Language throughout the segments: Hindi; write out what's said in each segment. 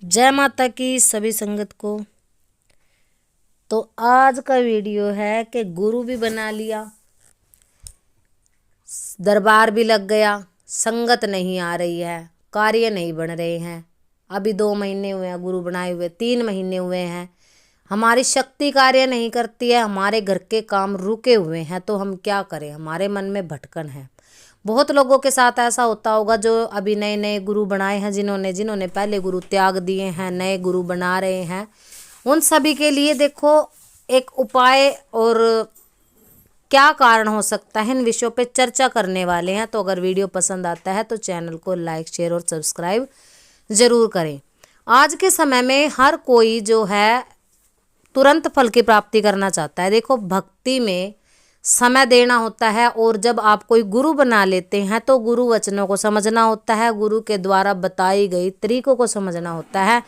जय माता की सभी संगत को। तो आज का वीडियो है कि गुरु भी बना लिया, दरबार भी लग गया, संगत नहीं आ रही है, कार्य नहीं बन रहे हैं। अभी 2 महीने हुए हैं गुरु बनाए हुए, 3 महीने हुए हैं, हमारी शक्ति कार्य नहीं करती है, हमारे घर के काम रुके हुए हैं। तो हम क्या करें? हमारे मन में भटकन है। बहुत लोगों के साथ ऐसा होता होगा जो अभी नए नए गुरु बनाए हैं, जिन्होंने पहले गुरु त्याग दिए हैं, नए गुरु बना रहे हैं। उन सभी के लिए देखो एक उपाय और क्या कारण हो सकता है, इन विषयों पे चर्चा करने वाले हैं। तो अगर वीडियो पसंद आता है तो चैनल को लाइक, शेयर और सब्सक्राइब जरूर करें। आज के समय में हर कोई जो है तुरंत फल की प्राप्ति करना चाहता है। देखो, भक्ति में समय देना होता है, और जब आप कोई गुरु बना लेते हैं तो गुरु वचनों को समझना होता है, गुरु के द्वारा बताई गई तरीकों को समझना होता है,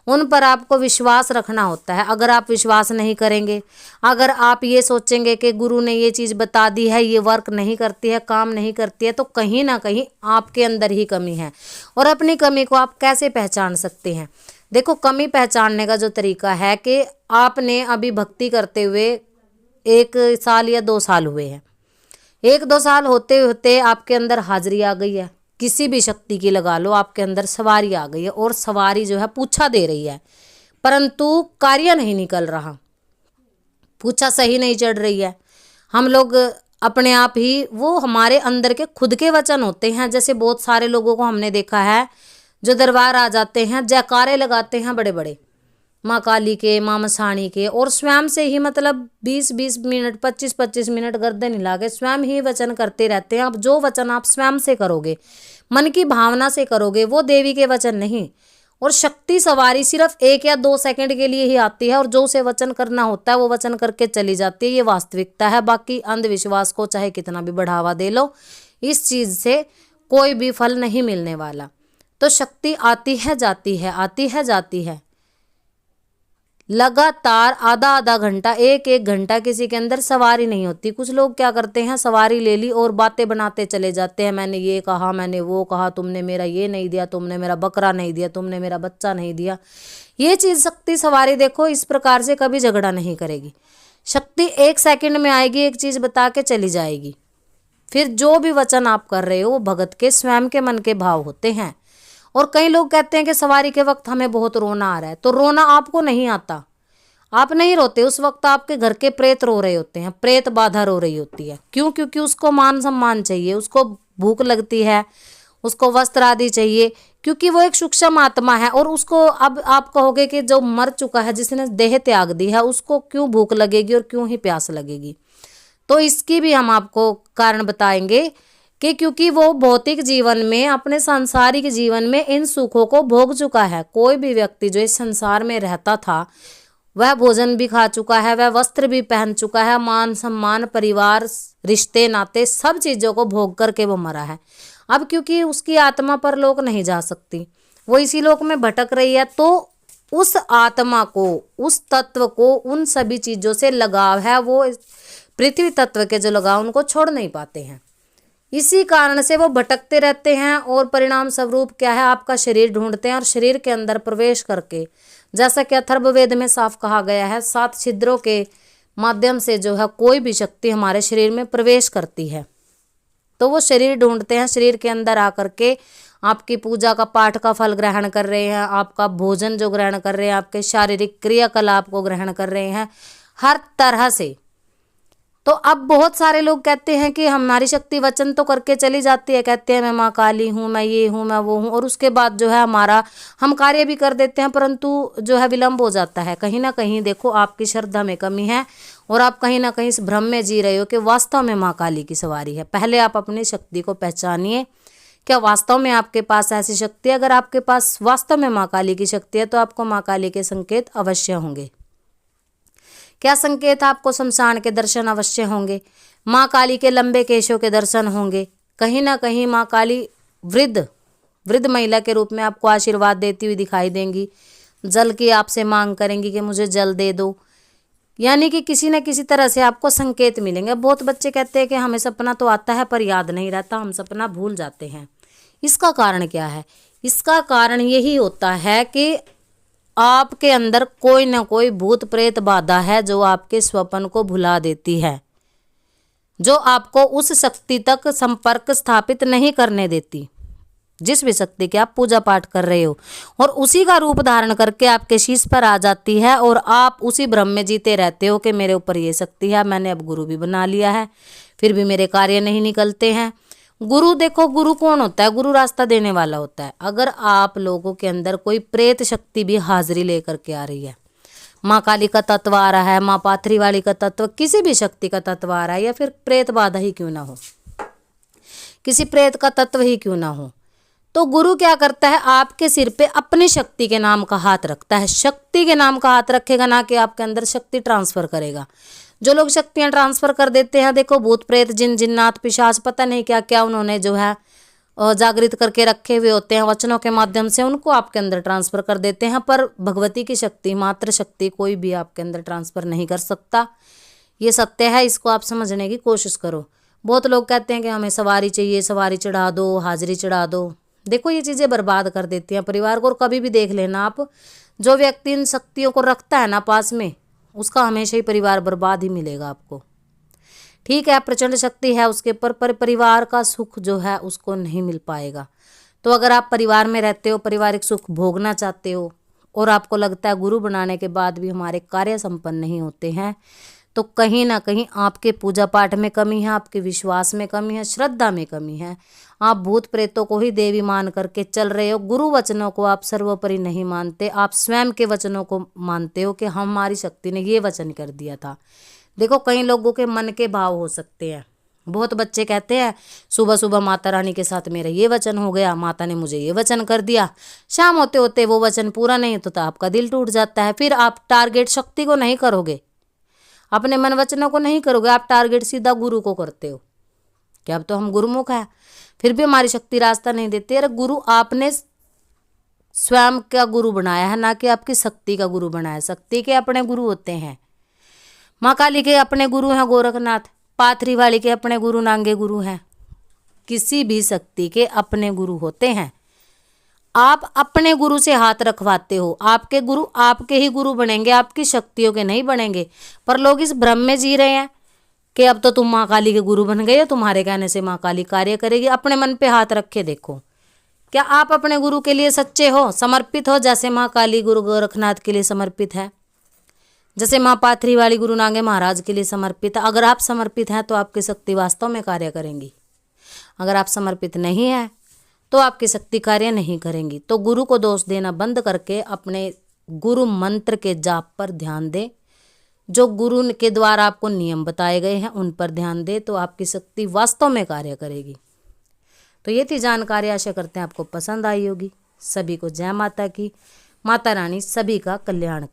उन पर आपको विश्वास रखना होता है। अगर आप विश्वास नहीं करेंगे, अगर आप ये सोचेंगे कि गुरु ने ये चीज़ बता दी है, ये वर्क नहीं करती है, काम नहीं करती है, तो कहीं ना कहीं आपके अंदर ही कमी है। और अपनी कमी को आप कैसे पहचान सकते हैं? देखो, कमी पहचानने का जो तरीका है कि आपने अभी भक्ति करते हुए 1 साल या 2 साल हुए हैं, 1-2 साल होते होते आपके अंदर हाजिरी आ गई है, किसी भी शक्ति की लगा लो, आपके अंदर सवारी आ गई है, और सवारी जो है पूछा दे रही है, परंतु कार्य नहीं निकल रहा, पूछा सही नहीं चढ़ रही है। हम लोग अपने आप ही, वो हमारे अंदर के खुद के वचन होते हैं। जैसे बहुत सारे लोगों को हमने देखा है जो दरबार आ जाते हैं, जयकारे लगाते हैं बड़े बड़े, माँ काली के, माँ मसाणी के, और स्वयं से ही मतलब 20-20 मिनट, 25-25 मिनट गर्दन हिला के स्वयं ही वचन करते रहते हैं। अब जो वचन आप स्वयं से करोगे, मन की भावना से करोगे, वो देवी के वचन नहीं। और शक्ति सवारी सिर्फ 1 या 2 सेकंड के लिए ही आती है, और जो उसे वचन करना होता है वो वचन करके चली जाती है। ये वास्तविकता है। बाकी अंधविश्वास को चाहे कितना भी बढ़ावा दे लो, इस चीज से कोई भी फल नहीं मिलने वाला। तो शक्ति आती है जाती है, आती है जाती है, लगातार आधा घंटा, 1 घंटा किसी के अंदर सवारी नहीं होती। कुछ लोग क्या करते हैं, सवारी ले ली और बातें बनाते चले जाते हैं, मैंने ये कहा, मैंने वो कहा, तुमने मेरा ये नहीं दिया, तुमने मेरा बकरा नहीं दिया, तुमने मेरा बच्चा नहीं दिया। ये चीज शक्ति सवारी देखो इस प्रकार से कभी झगड़ा नहीं करेगी। शक्ति 1 सेकंड में आएगी, एक चीज बता के चली जाएगी। फिर जो भी वचन आप कर रहे हो वो भगत के स्वयं के मन के भाव होते हैं। और कई लोग कहते हैं कि सवारी के वक्त हमें बहुत रोना आ रहा है, तो रोना आपको नहीं आता, आप नहीं रोते। उस वक्त आपके घर के प्रेत रो रहे होते हैं, प्रेत बाधा रो रही होती है। क्यों? क्योंकि उसको मान सम्मान चाहिए, उसको भूख लगती है, उसको वस्त्र आदि चाहिए, क्योंकि वो एक सूक्ष्म आत्मा है। और उसको, अब आप कहोगे कि जो मर चुका है, जिसने देह त्याग दी है, उसको क्यों भूख लगेगी और क्यों ही प्यास लगेगी? तो इसकी भी हम आपको कारण बताएंगे कि क्योंकि वो भौतिक जीवन में, अपने सांसारिक जीवन में इन सुखों को भोग चुका है। कोई भी व्यक्ति जो इस संसार में रहता था, वह भोजन भी खा चुका है, वह वस्त्र भी पहन चुका है, मान सम्मान, परिवार, रिश्ते नाते, सब चीजों को भोग करके वो मरा है। अब क्योंकि उसकी आत्मा परलोक नहीं जा सकती, वो इसी लोक में भटक रही है, तो उस आत्मा को, उस तत्व को, उन सभी चीजों से लगाव है। वो पृथ्वी तत्व के जो लगाव, उनको छोड़ नहीं पाते हैं। इसी कारण से वो भटकते रहते हैं, और परिणाम स्वरूप क्या है, आपका शरीर ढूंढते हैं, और शरीर के अंदर प्रवेश करके, जैसा कि अथर्ववेद में साफ कहा गया है, 7 छिद्रों के माध्यम से जो है कोई भी शक्ति हमारे शरीर में प्रवेश करती है। तो वो शरीर ढूंढते हैं, शरीर के अंदर आकर के आपकी पूजा का, पाठ का फल ग्रहण कर रहे हैं, आपका भोजन जो ग्रहण कर रहे हैं, आपके शारीरिक क्रियाकलाप को ग्रहण कर रहे हैं, हर तरह से। तो अब बहुत सारे लोग कहते हैं कि हमारी शक्ति वचन तो करके चली जाती है, कहते हैं मैं माँ काली हूँ, मैं ये हूँ, मैं वो हूँ, और उसके बाद जो है हम कार्य भी कर देते हैं, परंतु जो है विलंब हो जाता है। कहीं ना कहीं देखो आपकी श्रद्धा में कमी है, और आप कहीं ना कहीं इस भ्रम में जी रहे हो कि वास्तव में माँ काली की सवारी है। पहले आप अपनी शक्ति को पहचानिए, क्या वास्तव में आपके पास ऐसी शक्ति है? अगर आपके पास वास्तव में माँ काली की शक्ति है तो आपको माँ काली के संकेत अवश्य होंगे। क्या संकेत? आपको शमशान के दर्शन अवश्य होंगे, माँ काली के लंबे केशों के दर्शन होंगे, कहीं ना कहीं माँ काली वृद्ध महिला के रूप में आपको आशीर्वाद देती हुई दिखाई देंगी। जल की आपसे मांग करेंगी कि मुझे जल दे दो, यानी कि किसी न किसी तरह से आपको संकेत मिलेंगे। बहुत बच्चे कहते हैं कि हमें सपना तो आता है पर याद नहीं रहता, हम सपना भूल जाते हैं। इसका कारण क्या है? इसका कारण यही होता है कि आपके अंदर कोई ना कोई भूत प्रेत बाधा है जो आपके स्वप्न को भुला देती है, जो आपको उस शक्ति तक संपर्क स्थापित नहीं करने देती, जिस भी शक्ति के आप पूजा पाठ कर रहे हो, और उसी का रूप धारण करके आपके शीश पर आ जाती है और आप उसी भ्रम में जीते रहते हो कि मेरे ऊपर ये शक्ति है, मैंने अब गुरु भी बना लिया है, फिर भी मेरे कार्य नहीं निकलते हैं। गुरु देखो, गुरु कौन होता है? गुरु रास्ता देने वाला होता है। अगर आप लोगों के अंदर कोई प्रेत शक्ति भी हाजिरी लेकर के आ रही है, माँ काली का तत्व आ रहा है, माँ पाथरी वाली का तत्व, किसी भी शक्ति का तत्व आ रहा है, या फिर प्रेत बाधा ही क्यों ना हो, किसी प्रेत का तत्व ही क्यों ना हो, तो गुरु क्या करता है? आपके सिर पे अपनी शक्ति के नाम का हाथ रखता है। शक्ति के नाम का हाथ रखेगा, ना कि आपके अंदर शक्ति ट्रांसफर करेगा। जो लोग शक्तियां ट्रांसफर कर देते हैं, देखो भूत प्रेत जिन जिन्नात पिशाच पता नहीं क्या क्या उन्होंने जो है जागृत करके रखे हुए होते हैं वचनों के माध्यम से, उनको आपके अंदर ट्रांसफर कर देते हैं। पर भगवती की शक्ति, मात्र शक्ति कोई भी आपके अंदर ट्रांसफर नहीं कर सकता। ये सत्य है, इसको आप समझने की कोशिश करो। बहुत लोग कहते हैं कि हमें सवारी चाहिए, सवारी चढ़ा दो, हाजिरी चढ़ा दो। देखो ये चीज़ें बर्बाद कर देती हैं परिवार को। और कभी भी देख लेना आप, जो व्यक्ति इन शक्तियों को रखता है ना पास में, उसका हमेशा ही परिवार बर्बाद ही मिलेगा आपको। ठीक है, प्रचंड शक्ति है उसके ऊपर, पर परिवार का सुख जो है उसको नहीं मिल पाएगा। तो अगर आप परिवार में रहते हो, पारिवारिक सुख भोगना चाहते हो, और आपको लगता है गुरु बनाने के बाद भी हमारे कार्य संपन्न नहीं होते हैं, तो कहीं ना कहीं आपके पूजा पाठ में कमी है, आपके विश्वास में कमी है, श्रद्धा में कमी है। आप भूत प्रेतों को ही देवी मान करके चल रहे हो। गुरु वचनों को आप सर्वोपरि नहीं मानते, आप स्वयं के वचनों को मानते हो कि हमारी शक्ति ने ये वचन कर दिया था। देखो कई लोगों के मन के भाव हो सकते हैं। बहुत बच्चे कहते हैं सुबह सुबह माता रानी के साथ मेरा ये वचन हो गया, माता ने मुझे ये वचन कर दिया। शाम होते होते वो वचन पूरा नहीं होता, तो आपका दिल टूट जाता है। फिर आप टारगेट शक्ति को नहीं करोगे, अपने मन वचनों को नहीं करोगे, आप टारगेट सीधा गुरु को करते हो कि अब तो हम गुरुमुख हैं, फिर भी हमारी शक्ति रास्ता नहीं देती। अरे गुरु आपने स्वयं का गुरु बनाया है, ना कि आपकी शक्ति का गुरु बनाया। शक्ति के अपने गुरु होते हैं, माँ काली के अपने गुरु हैं गोरखनाथ, पाथरी वाली के अपने गुरु नांगे गुरु हैं। किसी भी शक्ति के अपने गुरु होते हैं। आप अपने गुरु से हाथ रखवाते हो, आपके गुरु आपके ही गुरु बनेंगे, आपकी शक्तियों के नहीं बनेंगे। पर लोग इस भ्रम में जी रहे हैं कि अब तो तुम माँ काली के गुरु बन गए हो, तुम्हारे कहने से माँ काली कार्य करेगी। अपने मन पे हाथ रख के देखो, क्या आप अपने गुरु के लिए सच्चे हो, समर्पित हो? जैसे माँ काली गुरु गोरखनाथ के लिए समर्पित है, जैसे माँ पाथरी वाली गुरु नांगे महाराज के लिए समर्पित है। अगर आप समर्पित हैं तो आपकी शक्ति वास्तव में कार्य करेंगी। अगर आप समर्पित नहीं हैं तो आपकी शक्ति कार्य नहीं करेंगी। तो गुरु को दोष देना बंद करके अपने गुरु मंत्र के जाप पर ध्यान दें। जो गुरु के द्वारा आपको नियम बताए गए हैं उन पर ध्यान दें, तो आपकी शक्ति वास्तव में कार्य करेगी। तो ये थी जानकारी, आशा करते हैं आपको पसंद आई होगी। सभी को जय माता की। माता रानी सभी का कल्याण